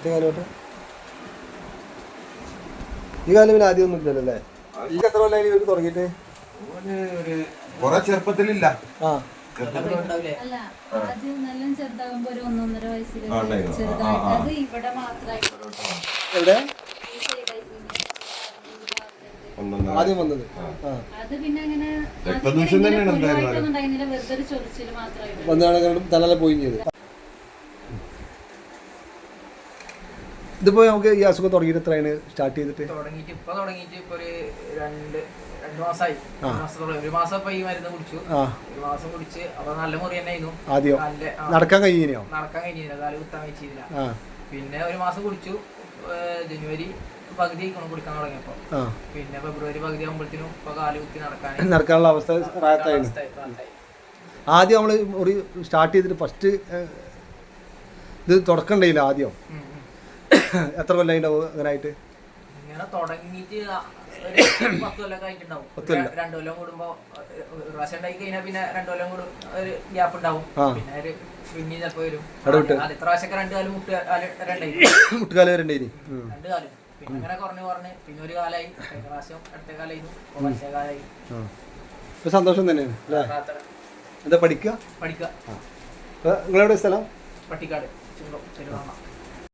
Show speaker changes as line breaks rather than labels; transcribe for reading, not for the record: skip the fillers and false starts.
മറ്റേ കാലോട്ട് ഈ കാലം പിന്നെ ആദ്യം ഒന്നും ഇല്ലല്ലോ അല്ലേ? ഈ എത്ര കൊല്ലായി ഇവർക്ക് തുടങ്ങിയിട്ട്?
കൊറേ ചെറുപ്പത്തിലില്ല.
ആ
അല്ല ആദ്യം നല്ല ചെറുതാകുമ്പോ ഒരു 1.5 വയസ്സിൽ ചെറുതായിട്ട് അത് ഇവിടെ മാത്രമായിട്ട്
എവിടെ ആദ്യം വന്നത്?
അത് പിന്നെ അങ്ങനെ ഉണ്ടായിരുന്നില്ല, വെറുതെ ഒരു ചൊറിച്ചില് മാത്രമായിട്ട്
വന്നാണ് തല പോയി ചെയ്ത്. ഇതിപ്പോ നമുക്ക് ഈ അസുഖം തുടങ്ങിയിട്ട് എത്രയാണ് സ്റ്റാർട്ട് ചെയ്തിട്ട്?
തുടങ്ങിയിട്ട് ഇപ്പൊ ഒരു 2 മാസമായി. ഒരു മാസം ഇപ്പൊ ഈ മരുന്ന് കുടിച്ചു. ഒരു മാസം കുടിച്ച് അപ്പൊ നല്ല മുറി തന്നെ ആയിരുന്നു.
ആദ്യം നടക്കാൻ കഴിഞ്ഞോ?
നടക്കാൻ കഴിഞ്ഞില്ല, കാല് കുത്താൻ കഴിച്ചില്ല. പിന്നെ ഒരു മാസം കുടിച്ചു. ജനുവരി പകുതി കുടിക്കാൻ തുടങ്ങിയപ്പോ പിന്നെ ഫെബ്രുവരി പകുതി ആകുമ്പോഴത്തേനും ഇപ്പൊ കാല് കുത്തി നടക്കാനുള്ള
അവസ്ഥ ആദ്യം നമ്മള് ഒരു സ്റ്റാർട്ട് ചെയ്തിട്ട് ഫസ്റ്റ് ഇത് തുടക്കണ്ടായില്ല ആദ്യം. എത്ര കൊല്ലം ഉണ്ടാവും അങ്ങനെ ആയിട്ട്?
ഇങ്ങനെ തുടങ്ങിയിട്ട് 10 കൊല്ലമൊക്കെ ആയിട്ടുണ്ടാവും. 2 കൊല്ലം കൂടുമ്പോ ഒരു പ്രാവശ്യം ഉണ്ടായി കഴിഞ്ഞാൽ പിന്നെ 2 കൊല്ലം കൂടും ഒരു ഗ്യാപ്പ് ഉണ്ടാവും. പിന്നെ ഒരു പിന്നെ ചിലപ്പോ വരും. ഇത്ര പ്രാവശ്യമൊക്കെ 2 കാലം
മുട്ടുകാല് വരണ്ടായി.
2 കാലം പിന്നെ അങ്ങനെ കുറഞ്ഞ് പിന്നെ ഒരു കാലായി. കഴിഞ്ഞ പ്രാവശ്യം അടുത്ത കാലായിരുന്നു, മറ്റേ കാലായി.
സന്തോഷം തന്നെയാണ് അല്ലേ? എന്താ പഠിക്കുക?
പഠിക്കുക.
നിങ്ങളെവിടെ സ്ഥലം?
പട്ടിക്കാട്, ചെറുവാണ.